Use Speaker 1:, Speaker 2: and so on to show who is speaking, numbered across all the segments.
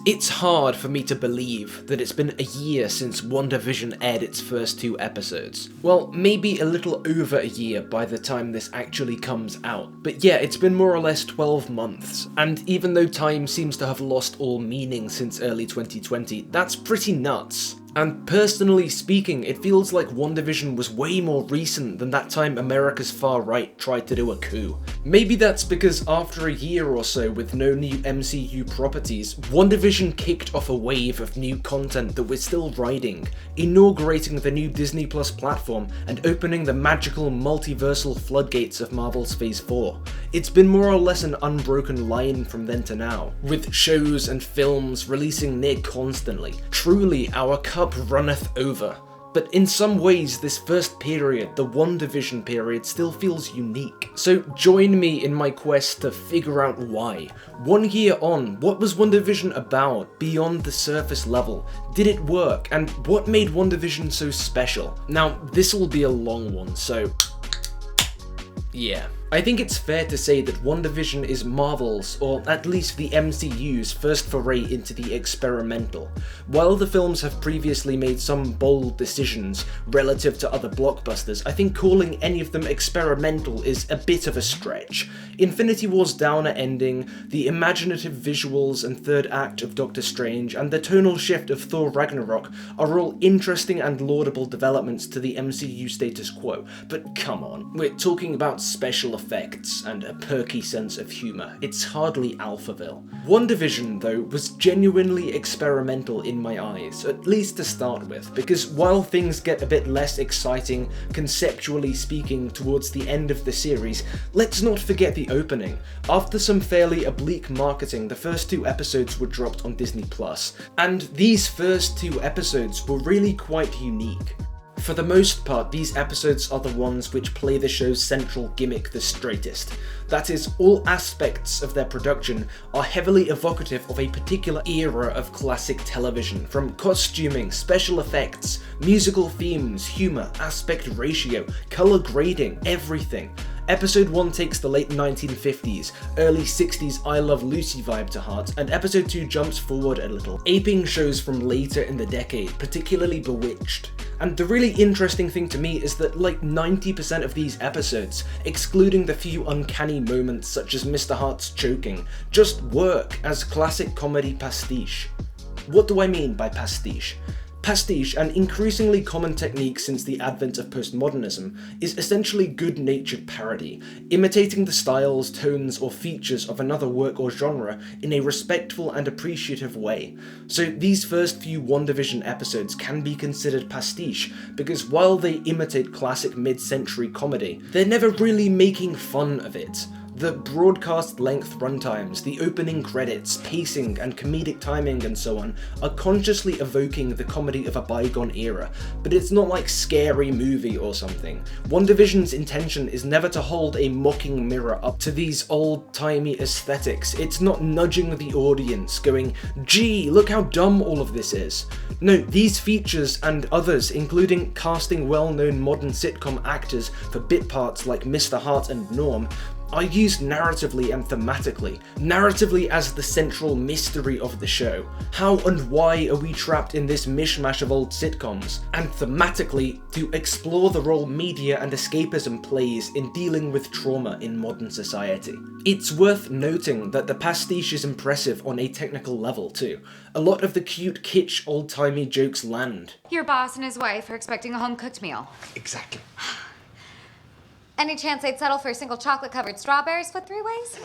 Speaker 1: It's hard for me to believe that it's been a year since WandaVision aired its first 2 episodes. Well, maybe a little over a year by the time this actually comes out, but yeah, it's been more or less 12 months, and even though time seems to have lost all meaning since early 2020, that's pretty nuts. And personally speaking, it feels like WandaVision was way more recent than that time America's far right tried to do a coup. Maybe that's because after a year or so with no new MCU properties, WandaVision kicked off a wave of new content that we're still riding, inaugurating the new Disney Plus platform and opening the magical multiversal floodgates of Marvel's Phase 4. It's been more or less an unbroken line from then to now, with shows and films releasing near constantly. Truly, our cup runneth over. But in some ways, this first period, the WandaVision period, still feels unique. So join me in my quest to figure out why. 1 year on, what was WandaVision about beyond the surface level? Did it work? And what made WandaVision so special? Now, this will be a long one, so yeah. I think it's fair to say that WandaVision is Marvel's, or at least the MCU's, first foray into the experimental. While the films have previously made some bold decisions relative to other blockbusters, I think calling any of them experimental is a bit of a stretch. Infinity War's downer ending, the imaginative visuals and third act of Doctor Strange, and the tonal shift of Thor Ragnarok are all interesting and laudable developments to the MCU status quo, but come on, we're talking about special effects and a perky sense of humour. It's hardly Alphaville. WandaVision, though, was genuinely experimental in my eyes, at least to start with, because while things get a bit less exciting, conceptually speaking, towards the end of the series, let's not forget the opening. After some fairly oblique marketing, the first 2 episodes were dropped on Disney Plus, and these first 2 episodes were really quite unique. For the most part, these episodes are the ones which play the show's central gimmick the straightest. That is, all aspects of their production are heavily evocative of a particular era of classic television, from costuming, special effects, musical themes, humour, aspect ratio, colour grading, everything. Episode 1 takes the late 1950s, early 60s I Love Lucy vibe to heart, and episode 2 jumps forward a little, aping shows from later in the decade, particularly Bewitched. And the really interesting thing to me is that like 90% of these episodes, excluding the few uncanny moments such as Mr. Hart's choking, just work as classic comedy pastiche. What do I mean by pastiche? Pastiche, an increasingly common technique since the advent of postmodernism, is essentially good-natured parody, imitating the styles, tones, or features of another work or genre in a respectful and appreciative way. So these first few WandaVision episodes can be considered pastiche, because while they imitate classic mid-century comedy, they're never really making fun of it. The broadcast length runtimes, the opening credits, pacing and comedic timing and so on are consciously evoking the comedy of a bygone era, but it's not like Scary Movie or something. WandaVision's intention is never to hold a mocking mirror up to these old-timey aesthetics. It's not nudging the audience, going, gee, look how dumb all of this is. No, these features and others, including casting well-known modern sitcom actors for bit parts like Mr. Hart and Norm, are used narratively and thematically. Narratively as the central mystery of the show. How and why are we trapped in this mishmash of old sitcoms? And thematically, to explore the role media and escapism plays in dealing with trauma in modern society. It's worth noting that the pastiche is impressive on a technical level too. A lot of the cute, kitsch, old-timey jokes land.
Speaker 2: Your boss and his wife are expecting a home-cooked meal.
Speaker 1: Exactly.
Speaker 2: Any chance they'd settle for single chocolate-covered strawberries split 3 ways?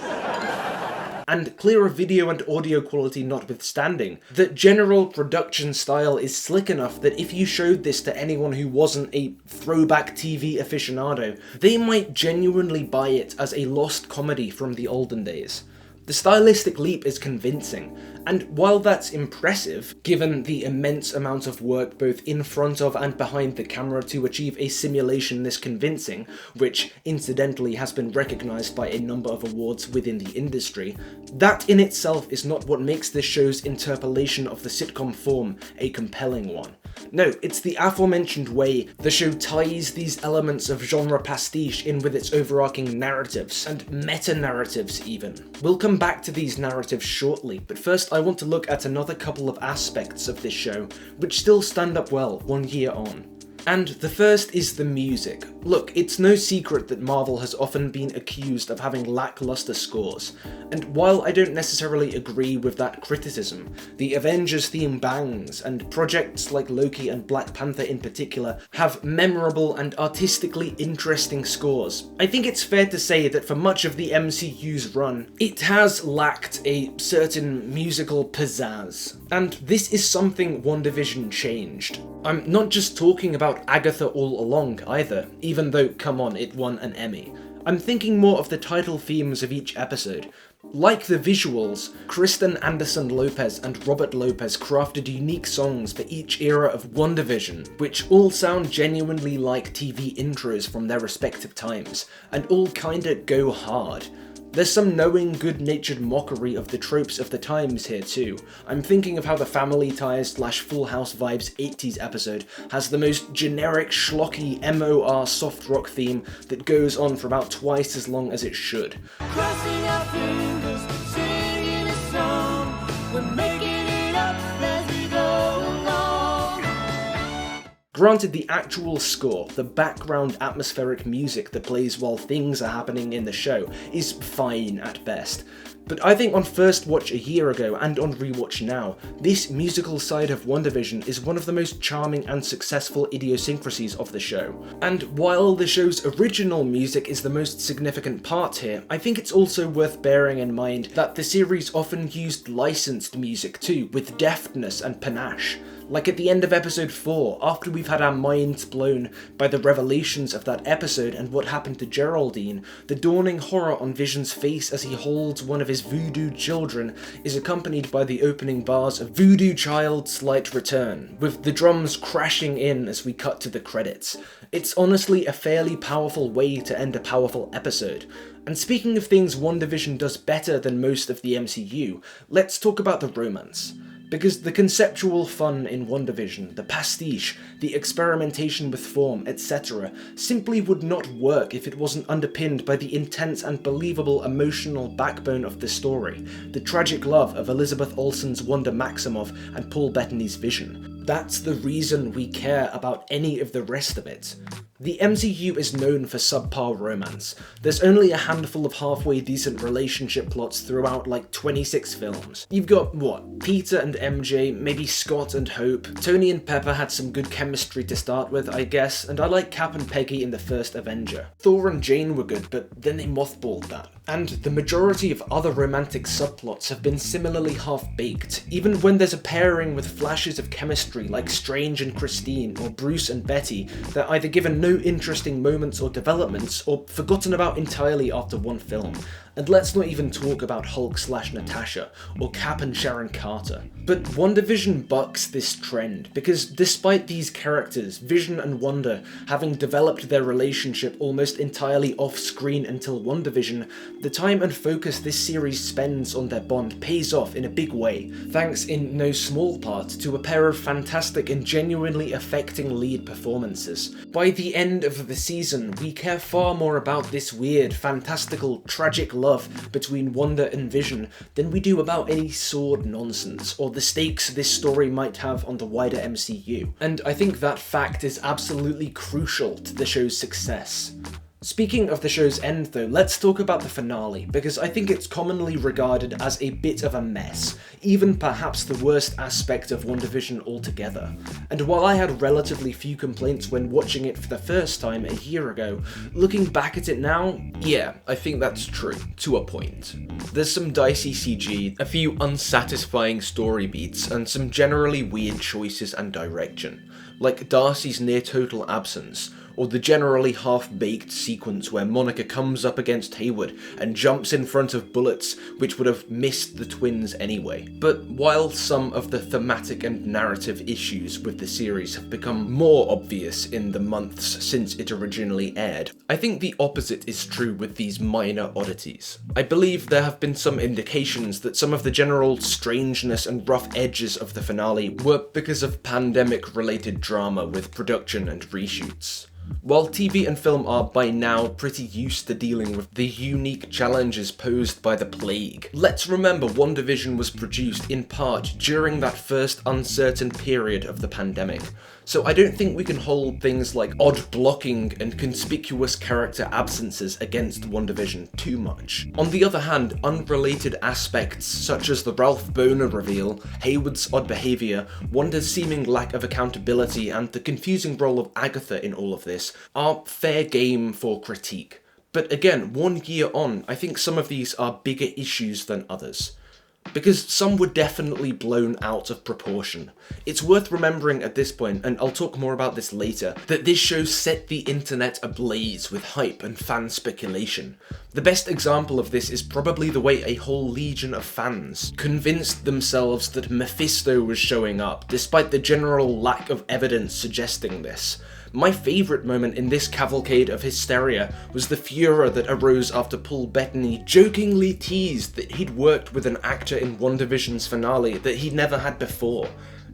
Speaker 1: And clearer video and audio quality notwithstanding, the general production style is slick enough that if you showed this to anyone who wasn't a throwback TV aficionado, they might genuinely buy it as a lost comedy from the olden days. The stylistic leap is convincing, and while that's impressive, given the immense amount of work both in front of and behind the camera to achieve a simulation this convincing, which incidentally has been recognised by a number of awards within the industry, that in itself is not what makes this show's interpolation of the sitcom form a compelling one. No, it's the aforementioned way the show ties these elements of genre pastiche in with its overarching narratives, and meta-narratives even. We'll come back to these narratives shortly, but first I want to look at another couple of aspects of this show, which still stand up well 1 year on. And the first is the music. Look, it's no secret that Marvel has often been accused of having lackluster scores, and while I don't necessarily agree with that criticism, the Avengers theme bangs, and projects like Loki and Black Panther in particular have memorable and artistically interesting scores. I think it's fair to say that for much of the MCU's run, it has lacked a certain musical pizzazz, and this is something WandaVision changed. I'm not just talking about Agatha all along either, even though, come on, it won an Emmy. I'm thinking more of the title themes of each episode. Like the visuals, Kristen Anderson Lopez and Robert Lopez crafted unique songs for each era of WandaVision, which all sound genuinely like TV intros from their respective times, and all kinda go hard. There's some knowing, good-natured mockery of the tropes of the times here too. I'm thinking of how the Family Ties / Full House vibes 80s episode has the most generic, schlocky MOR soft rock theme that goes on for about twice as long as it should.
Speaker 3: Crossing our fingers, singing a song, we're making it up as we go along.
Speaker 1: Granted, the actual score, the background atmospheric music that plays while things are happening in the show, is fine at best. But I think on first watch a year ago and on rewatch now, this musical side of WandaVision is one of the most charming and successful idiosyncrasies of the show. And while the show's original music is the most significant part here, I think it's also worth bearing in mind that the series often used licensed music too, with deftness and panache. Like at the end of episode 4, after we've had our minds blown by the revelations of that episode and what happened to Geraldine, the dawning horror on Vision's face as he holds one of his voodoo children is accompanied by the opening bars of Voodoo Child's Slight Return, with the drums crashing in as we cut to the credits. It's honestly a fairly powerful way to end a powerful episode. And speaking of things WandaVision does better than most of the MCU, let's talk about the romance. Because the conceptual fun in WandaVision, the pastiche, the experimentation with form, etc., simply would not work if it wasn't underpinned by the intense and believable emotional backbone of the story, the tragic love of Elizabeth Olsen's Wanda Maximoff and Paul Bettany's Vision. That's the reason we care about any of the rest of it. The MCU is known for subpar romance. There's only a handful of halfway decent relationship plots throughout like 26 films. You've got, what, Peter and MJ, maybe Scott and Hope, Tony and Pepper had some good chemistry to start with, I guess, and I like Cap and Peggy in the first Avenger. Thor and Jane were good, but then they mothballed that. And the majority of other romantic subplots have been similarly half-baked, even when there's a pairing with flashes of chemistry like Strange and Christine, or Bruce and Betty, they're either given no interesting moments or developments, or forgotten about entirely after one film. And let's not even talk about Hulk/Natasha, or Cap and Sharon Carter. But WandaVision bucks this trend, because despite these characters, Vision and Wanda, having developed their relationship almost entirely off-screen until WandaVision, the time and focus this series spends on their bond pays off in a big way, thanks in no small part to a pair of fantastic and genuinely affecting lead performances. By the end of the season, we care far more about this weird, fantastical, tragic love between Wanda and Vision than we do about any sword nonsense, or the stakes this story might have on the wider MCU. And I think that fact is absolutely crucial to the show's success. Speaking of the show's end though, let's talk about the finale, because I think it's commonly regarded as a bit of a mess, even perhaps the worst aspect of WandaVision altogether. And while I had relatively few complaints when watching it for the first time a year ago, looking back at it now, yeah, I think that's true, to a point. There's some dicey CG, a few unsatisfying story beats, and some generally weird choices and direction, like Darcy's near total absence, or the generally half-baked sequence where Monica comes up against Hayward and jumps in front of bullets which would have missed the twins anyway. But while some of the thematic and narrative issues with the series have become more obvious in the months since it originally aired, I think the opposite is true with these minor oddities. I believe there have been some indications that some of the general strangeness and rough edges of the finale were because of pandemic-related drama with production and reshoots. While TV and film are by now pretty used to dealing with the unique challenges posed by the plague, let's remember WandaVision was produced in part during that first uncertain period of the pandemic, so I don't think we can hold things like odd blocking and conspicuous character absences against WandaVision too much. On the other hand, unrelated aspects such as the Ralph Boner reveal, Hayward's odd behaviour, Wanda's seeming lack of accountability, and the confusing role of Agatha in all of this are fair game for critique. But again, 1 year on, I think some of these are bigger issues than others, because some were definitely blown out of proportion. It's worth remembering at this point, and I'll talk more about this later, that this show set the internet ablaze with hype and fan speculation. The best example of this is probably the way a whole legion of fans convinced themselves that Mephisto was showing up, despite the general lack of evidence suggesting this. My favourite moment in this cavalcade of hysteria was the furor that arose after Paul Bettany jokingly teased that he'd worked with an actor in WandaVision's finale that he'd never had before.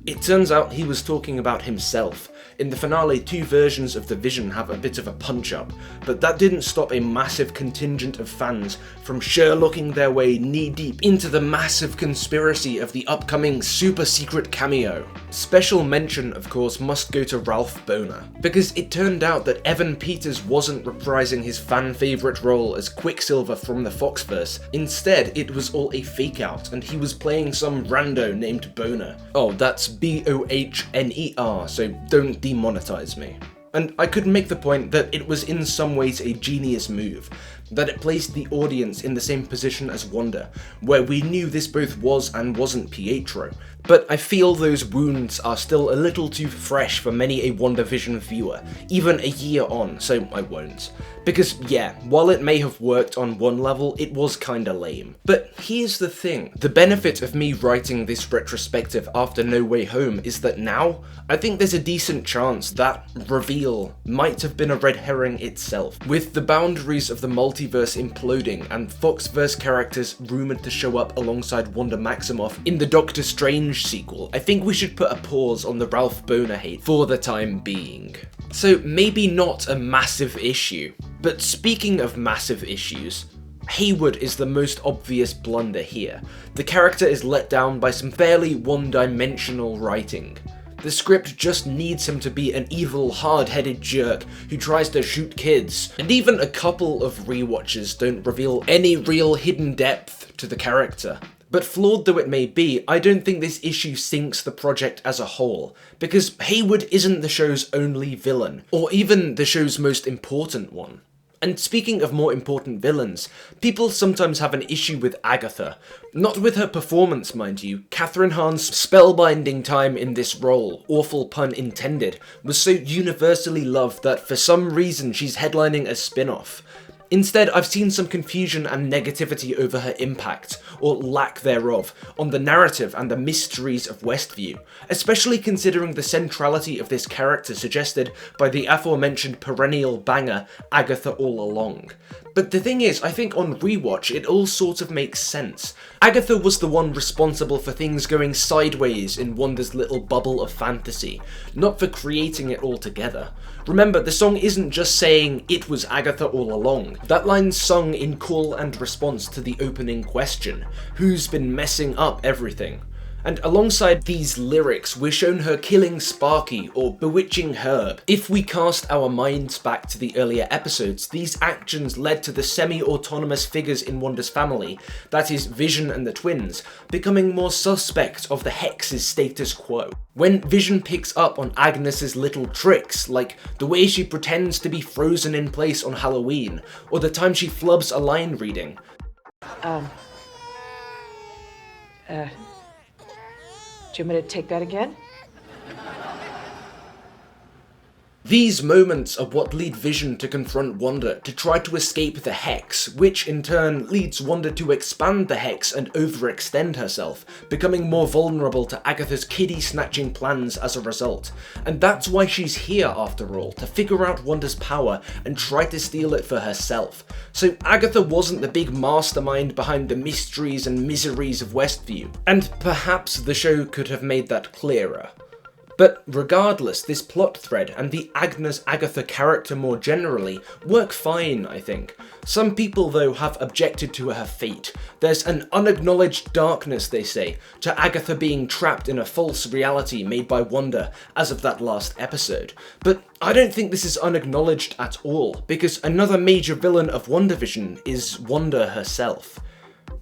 Speaker 1: It turns out he was talking about himself. In the finale, 2 versions of the Vision have a bit of a punch-up, but that didn't stop a massive contingent of fans from Sherlocking their way knee-deep into the massive conspiracy of the upcoming super-secret cameo. Special mention, of course, must go to Ralph Boner, because it turned out that Evan Peters wasn't reprising his fan-favourite role as Quicksilver from the Foxverse. Instead, it was all a fake-out, and he was playing some rando named Boner. Oh, that's Bohner, so don't demonetize me. And I could make the point that it was in some ways a genius move, that it placed the audience in the same position as Wanda, where we knew this both was and wasn't Pietro. But I feel those wounds are still a little too fresh for many a WandaVision viewer, even a year on, so I won't. Because yeah, while it may have worked on one level, it was kinda lame. But here's the thing, the benefit of me writing this retrospective after No Way Home is that now, I think there's a decent chance that reveal might have been a red herring itself. With the boundaries of the multiverse imploding and Foxverse characters rumoured to show up alongside Wanda Maximoff in the Doctor Strange sequel, I think we should put a pause on the Ralph Boner hate for the time being. So maybe not a massive issue, but speaking of massive issues, Hayward is the most obvious blunder here. The character is let down by some fairly one-dimensional writing. The script just needs him to be an evil, hard-headed jerk who tries to shoot kids, and even a couple of rewatches don't reveal any real hidden depth to the character. But flawed though it may be, I don't think this issue sinks the project as a whole, because Hayward isn't the show's only villain, or even the show's most important one. And speaking of more important villains, people sometimes have an issue with Agatha. Not with her performance, mind you. Kathryn Hahn's spellbinding time in this role, awful pun intended, was so universally loved that for some reason she's headlining a spin-off. Instead, I've seen some confusion and negativity over her impact, or lack thereof, on the narrative and the mysteries of Westview, especially considering the centrality of this character suggested by the aforementioned perennial banger, Agatha All Along. But the thing is, I think on rewatch, it all sort of makes sense. Agatha was the one responsible for things going sideways in Wanda's little bubble of fantasy, not for creating it all together. Remember, the song isn't just saying, "It was Agatha all along." That line's sung in call and response to the opening question, who's been messing up everything? And alongside these lyrics, we're shown her killing Sparky or bewitching Herb. If we cast our minds back to the earlier episodes, these actions led to the semi-autonomous figures in Wanda's family, that is Vision and the twins, becoming more suspect of the Hex's status quo. When Vision picks up on Agnes's little tricks, like the way she pretends to be frozen in place on Halloween, or the time she flubs a line reading. Do you want me to take that again? These moments are what lead Vision to confront Wanda to try to escape the Hex, which in turn leads Wanda to expand the Hex and overextend herself, becoming more vulnerable to Agatha's kiddie-snatching plans as a result. And that's why she's here after all, to figure out Wanda's power and try to steal it for herself. So Agatha wasn't the big mastermind behind the mysteries and miseries of Westview, and perhaps the show could have made that clearer. But regardless, this plot thread and the Agnes Agatha character more generally work fine, I think. Some people though have objected to her fate. There's an unacknowledged darkness, they say, to Agatha being trapped in a false reality made by Wanda as of that last episode. But I don't think this is unacknowledged at all, because another major villain of WandaVision is Wanda herself.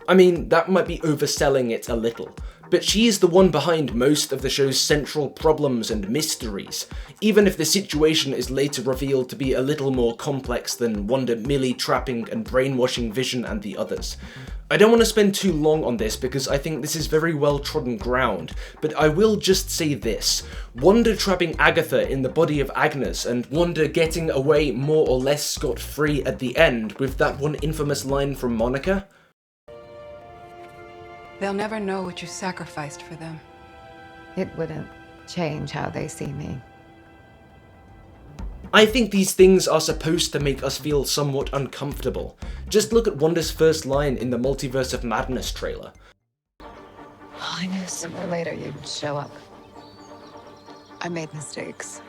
Speaker 1: I mean, that might be overselling it a little, but she is the one behind most of the show's central problems and mysteries, even if the situation is later revealed to be a little more complex than Wanda merely trapping and brainwashing Vision and the others. I don't want to spend too long on this because I think this is very well trodden ground, but I will just say this. Wanda trapping Agatha in the body of Agnes and Wanda getting away more or less scot-free at the end with that one infamous line from Monica.
Speaker 4: They'll never know what you sacrificed for them.
Speaker 5: It wouldn't change how they see me.
Speaker 1: I think these things are supposed to make us feel somewhat uncomfortable. Just look at Wanda's first line in the Multiverse of Madness trailer.
Speaker 5: I knew sooner or later you'd show up. I made mistakes,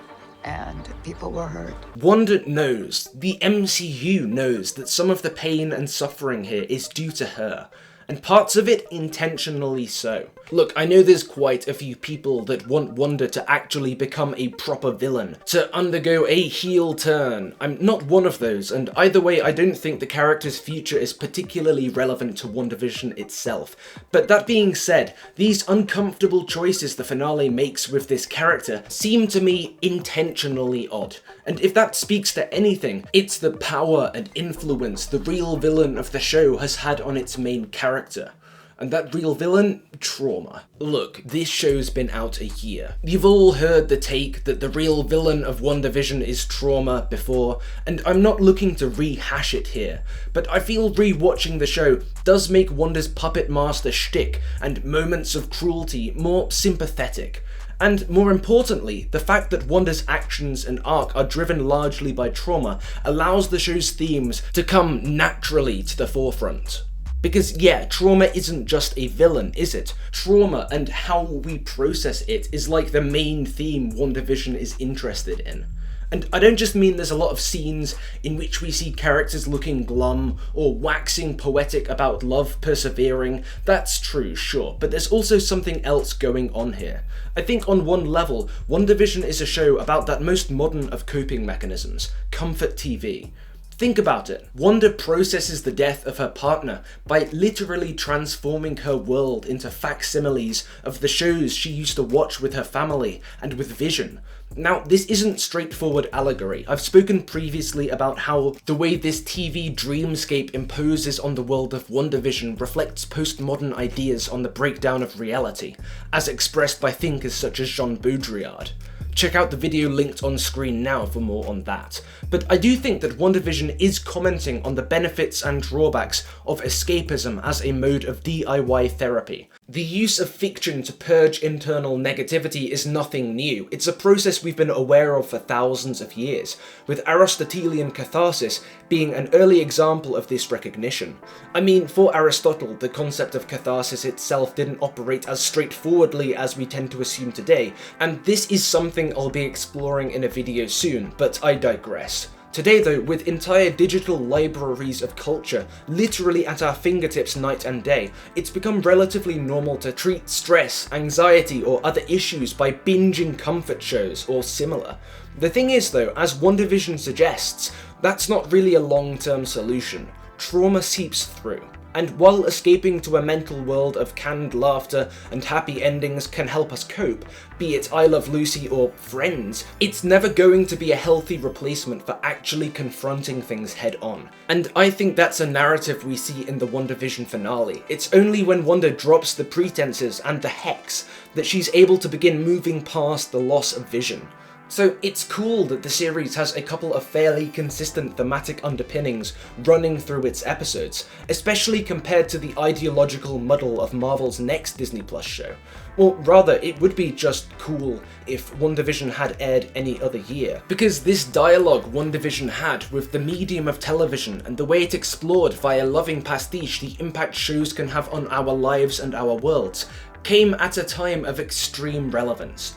Speaker 5: and people were hurt.
Speaker 1: Wanda knows, the MCU knows, that some of the pain and suffering here is due to her. And parts of it intentionally so. Look, I know there's quite a few people that want Wanda to actually become a proper villain, to undergo a heel turn. I'm not one of those, and either way I don't think the character's future is particularly relevant to WandaVision itself. But that being said, these uncomfortable choices the finale makes with this character seem to me intentionally odd. And if that speaks to anything, it's the power and influence the real villain of the show has had on its main character. And that real villain? Trauma. Look, this show's been out a year. You've all heard the take that the real villain of WandaVision is Trauma before, and I'm not looking to rehash it here, but I feel rewatching the show does make Wanda's puppet master shtick and moments of cruelty more sympathetic. And more importantly, the fact that Wanda's actions and arc are driven largely by trauma allows the show's themes to come naturally to the forefront. Because yeah, trauma isn't just a villain, is it? Trauma and how we process it is like the main theme WandaVision is interested in. And I don't just mean there's a lot of scenes in which we see characters looking glum or waxing poetic about love persevering. That's true, sure, but there's also something else going on here. I think on one level, WandaVision is a show about that most modern of coping mechanisms, comfort TV. Think about it. Wanda processes the death of her partner by literally transforming her world into facsimiles of the shows she used to watch with her family and with Vision. Now, this isn't straightforward allegory. I've spoken previously about how the way this TV dreamscape imposes on the world of WandaVision reflects postmodern ideas on the breakdown of reality, as expressed by thinkers such as Jean Baudrillard. Check out the video linked on screen now for more on that. But I do think that WandaVision is commenting on the benefits and drawbacks of escapism as a mode of DIY therapy. The use of fiction to purge internal negativity is nothing new. It's a process we've been aware of for thousands of years, with Aristotelian catharsis being an early example of this recognition. I mean, for Aristotle, the concept of catharsis itself didn't operate as straightforwardly as we tend to assume today, and this is something I'll be exploring in a video soon, but I digress. Today though, with entire digital libraries of culture literally at our fingertips night and day, it's become relatively normal to treat stress, anxiety, or other issues by binging comfort shows or similar. The thing is though, as WandaVision suggests, that's not really a long-term solution. Trauma seeps through. And while escaping to a mental world of canned laughter and happy endings can help us cope, be it I Love Lucy or Friends, it's never going to be a healthy replacement for actually confronting things head on. And I think that's a narrative we see in the WandaVision finale. It's only when Wanda drops the pretenses and the hex that she's able to begin moving past the loss of Vision. So it's cool that the series has a couple of fairly consistent thematic underpinnings running through its episodes, especially compared to the ideological muddle of Marvel's next Disney Plus show. Or rather, it would be just cool if WandaVision had aired any other year, because this dialogue WandaVision had with the medium of television and the way it explored via loving Pastiche the impact shows can have on our lives and our worlds, came at a time of extreme relevance.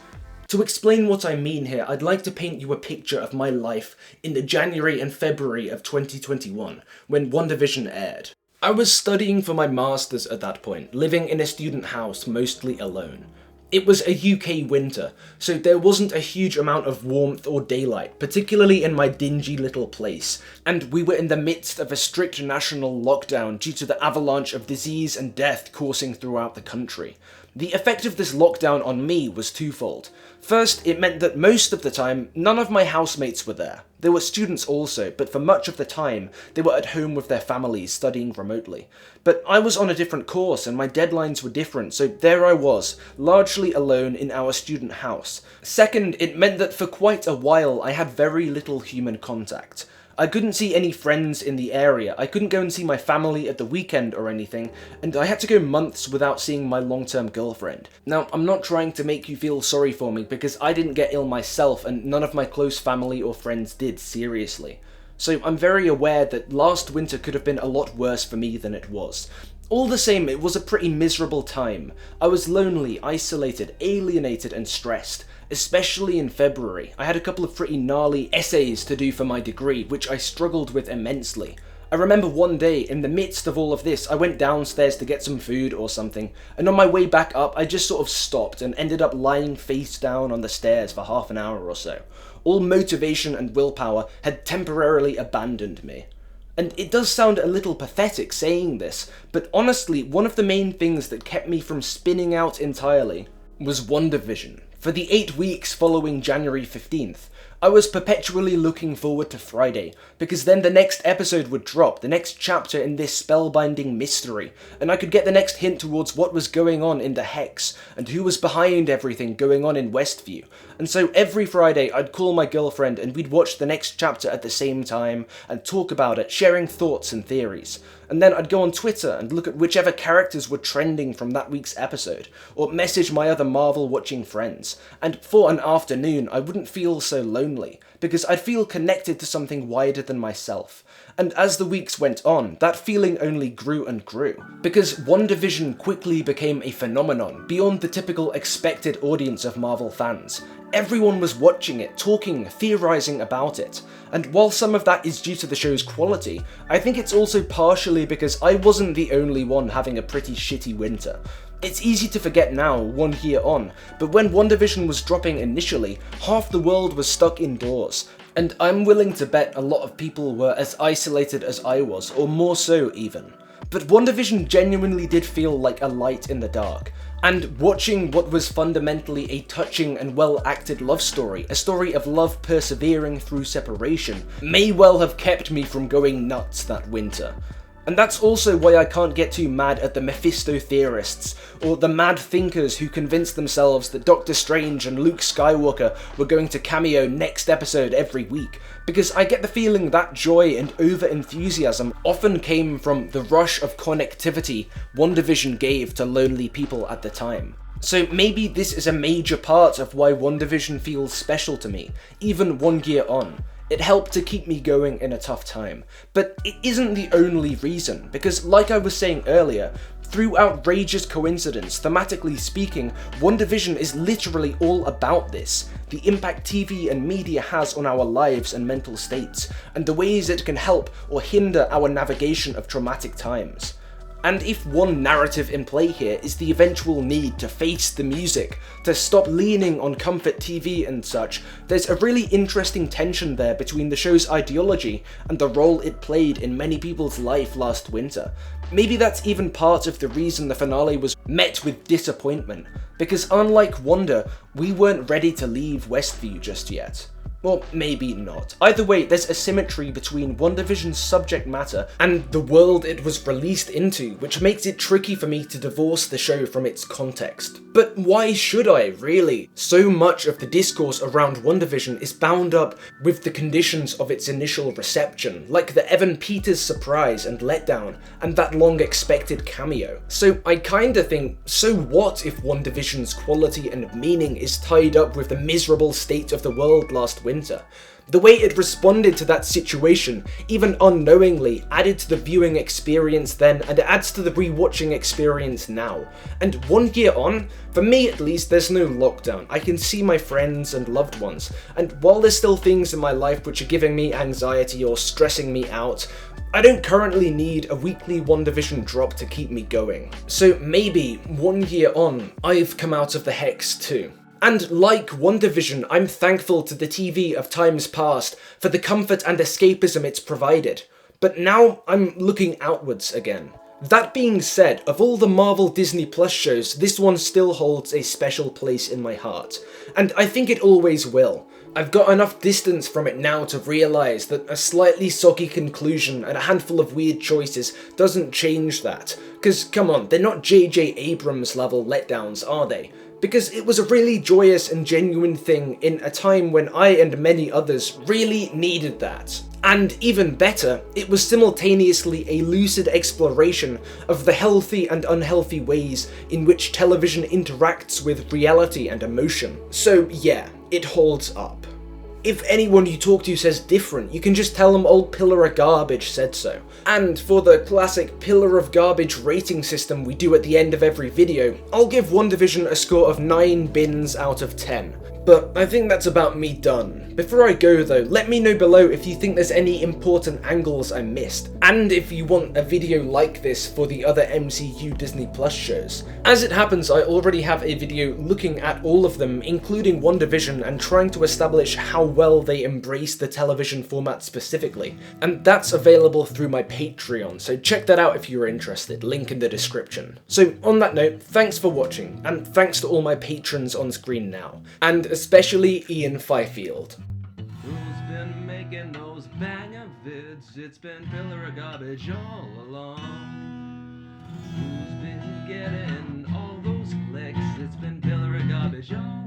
Speaker 1: To explain what I mean here, I'd like to paint you a picture of my life in the January and February of 2021, when WandaVision aired. I was studying for my masters at that point, living in a student house mostly alone. It was a UK winter, so there wasn't a huge amount of warmth or daylight, particularly in my dingy little place, and we were in the midst of a strict national lockdown due to the avalanche of disease and death coursing throughout the country. The effect of this lockdown on me was twofold. First, it meant that most of the time, none of my housemates were there. There were students also, but for much of the time, they were at home with their families studying remotely. But I was on a different course and my deadlines were different, so there I was, largely alone in our student house. Second, it meant that for quite a while I had very little human contact. I couldn't see any friends in the area, I couldn't go and see my family at the weekend or anything, and I had to go months without seeing my long-term girlfriend. Now, I'm not trying to make you feel sorry for me, because I didn't get ill myself and none of my close family or friends did, seriously. So I'm very aware that last winter could have been a lot worse for me than it was. All the same, it was a pretty miserable time. I was lonely, isolated, alienated and stressed. Especially in February. I had a couple of pretty gnarly essays to do for my degree, which I struggled with immensely. I remember one day, in the midst of all of this, I went downstairs to get some food or something, and on my way back up, I just sort of stopped and ended up lying face down on the stairs for half an hour or so. All motivation and willpower had temporarily abandoned me. And it does sound a little pathetic saying this, but honestly, one of the main things that kept me from spinning out entirely was WandaVision. For the 8 weeks following January 15th, I was perpetually looking forward to Friday, because then the next episode would drop, the next chapter in this spellbinding mystery, and I could get the next hint towards what was going on in the Hex, and who was behind everything going on in Westview. And so every Friday I'd call my girlfriend and we'd watch the next chapter at the same time, and talk about it, sharing thoughts and theories. And then I'd go on Twitter and look at whichever characters were trending from that week's episode, or message my other Marvel-watching friends, and for an afternoon I wouldn't feel so lonely, because I'd feel connected to something wider than myself. And as the weeks went on, that feeling only grew and grew, because WandaVision quickly became a phenomenon beyond the typical expected audience of Marvel fans. Everyone was watching it, talking, theorizing about it, and while some of that is due to the show's quality, I think it's also partially because I wasn't the only one having a pretty shitty winter. It's easy to forget now, 1 year on, but when WandaVision was dropping initially, half the world was stuck indoors, and I'm willing to bet a lot of people were as isolated as I was, or more so even. But WandaVision genuinely did feel like a light in the dark, and watching what was fundamentally a touching and well-acted love story, a story of love persevering through separation, may well have kept me from going nuts that winter. And that's also why I can't get too mad at the Mephisto theorists, or the mad thinkers who convinced themselves that Doctor Strange and Luke Skywalker were going to cameo next episode every week, because I get the feeling that joy and over-enthusiasm often came from the rush of connectivity WandaVision gave to lonely people at the time. So maybe this is a major part of why WandaVision feels special to me, even 1 year on. It helped to keep me going in a tough time. But it isn't the only reason, because like I was saying earlier, through outrageous coincidence, thematically speaking, WandaVision is literally all about this. The impact TV and media has on our lives and mental states, and the ways it can help or hinder our navigation of traumatic times. And if one narrative in play here is the eventual need to face the music, to stop leaning on comfort TV and such, there's a really interesting tension there between the show's ideology and the role it played in many people's life last winter. Maybe that's even part of the reason the finale was met with disappointment, because unlike Wanda, we weren't ready to leave Westview just yet. Or maybe not. Either way, there's a symmetry between WandaVision's subject matter and the world it was released into, which makes it tricky for me to divorce the show from its context. But why should I, really? So much of the discourse around WandaVision is bound up with the conditions of its initial reception, like the Evan Peters surprise and letdown, and that long-expected cameo. So I kinda think, so what if WandaVision's quality and meaning is tied up with the miserable state of the world last winter? The way it responded to that situation, even unknowingly, added to the viewing experience then, and it adds to the rewatching experience now. And 1 year on, for me at least, there's no lockdown. I can see my friends and loved ones, and while there's still things in my life which are giving me anxiety or stressing me out, I don't currently need a weekly WandaVision drop to keep me going. So maybe, 1 year on, I've come out of the hex too. And like WandaVision, I'm thankful to the TV of times past for the comfort and escapism it's provided. But now I'm looking outwards again. That being said, of all the Marvel Disney Plus shows, this one still holds a special place in my heart. And I think it always will. I've got enough distance from it now to realise that a slightly soggy conclusion and a handful of weird choices doesn't change that. Cause come on, they're not J.J. Abrams level letdowns, are they? Because it was a really joyous and genuine thing in a time when I and many others really needed that. And even better, it was simultaneously a lucid exploration of the healthy and unhealthy ways in which television interacts with reality and emotion. So yeah, it holds up. If anyone you talk to says different, you can just tell them old Pillar of Garbage said so. And for the classic Pillar of Garbage rating system we do at the end of every video, I'll give WandaVision a score of 9 bins out of 10. But I think that's about me done. Before I go though, let me know below if you think there's any important angles I missed, and if you want a video like this for the other MCU Disney Plus shows. As it happens, I already have a video looking at all of them, including WandaVision, and trying to establish how well they embrace the television format specifically, and that's available through my Patreon, so check that out if you're interested, link in the description. So on that note, thanks for watching, and thanks to all my patrons on screen now, and especially Ian Fifield.
Speaker 6: Who's been making those banger vids? It's been Pillar of Garbage all along. Who's been getting all those clicks? It's been Pillar of Garbage all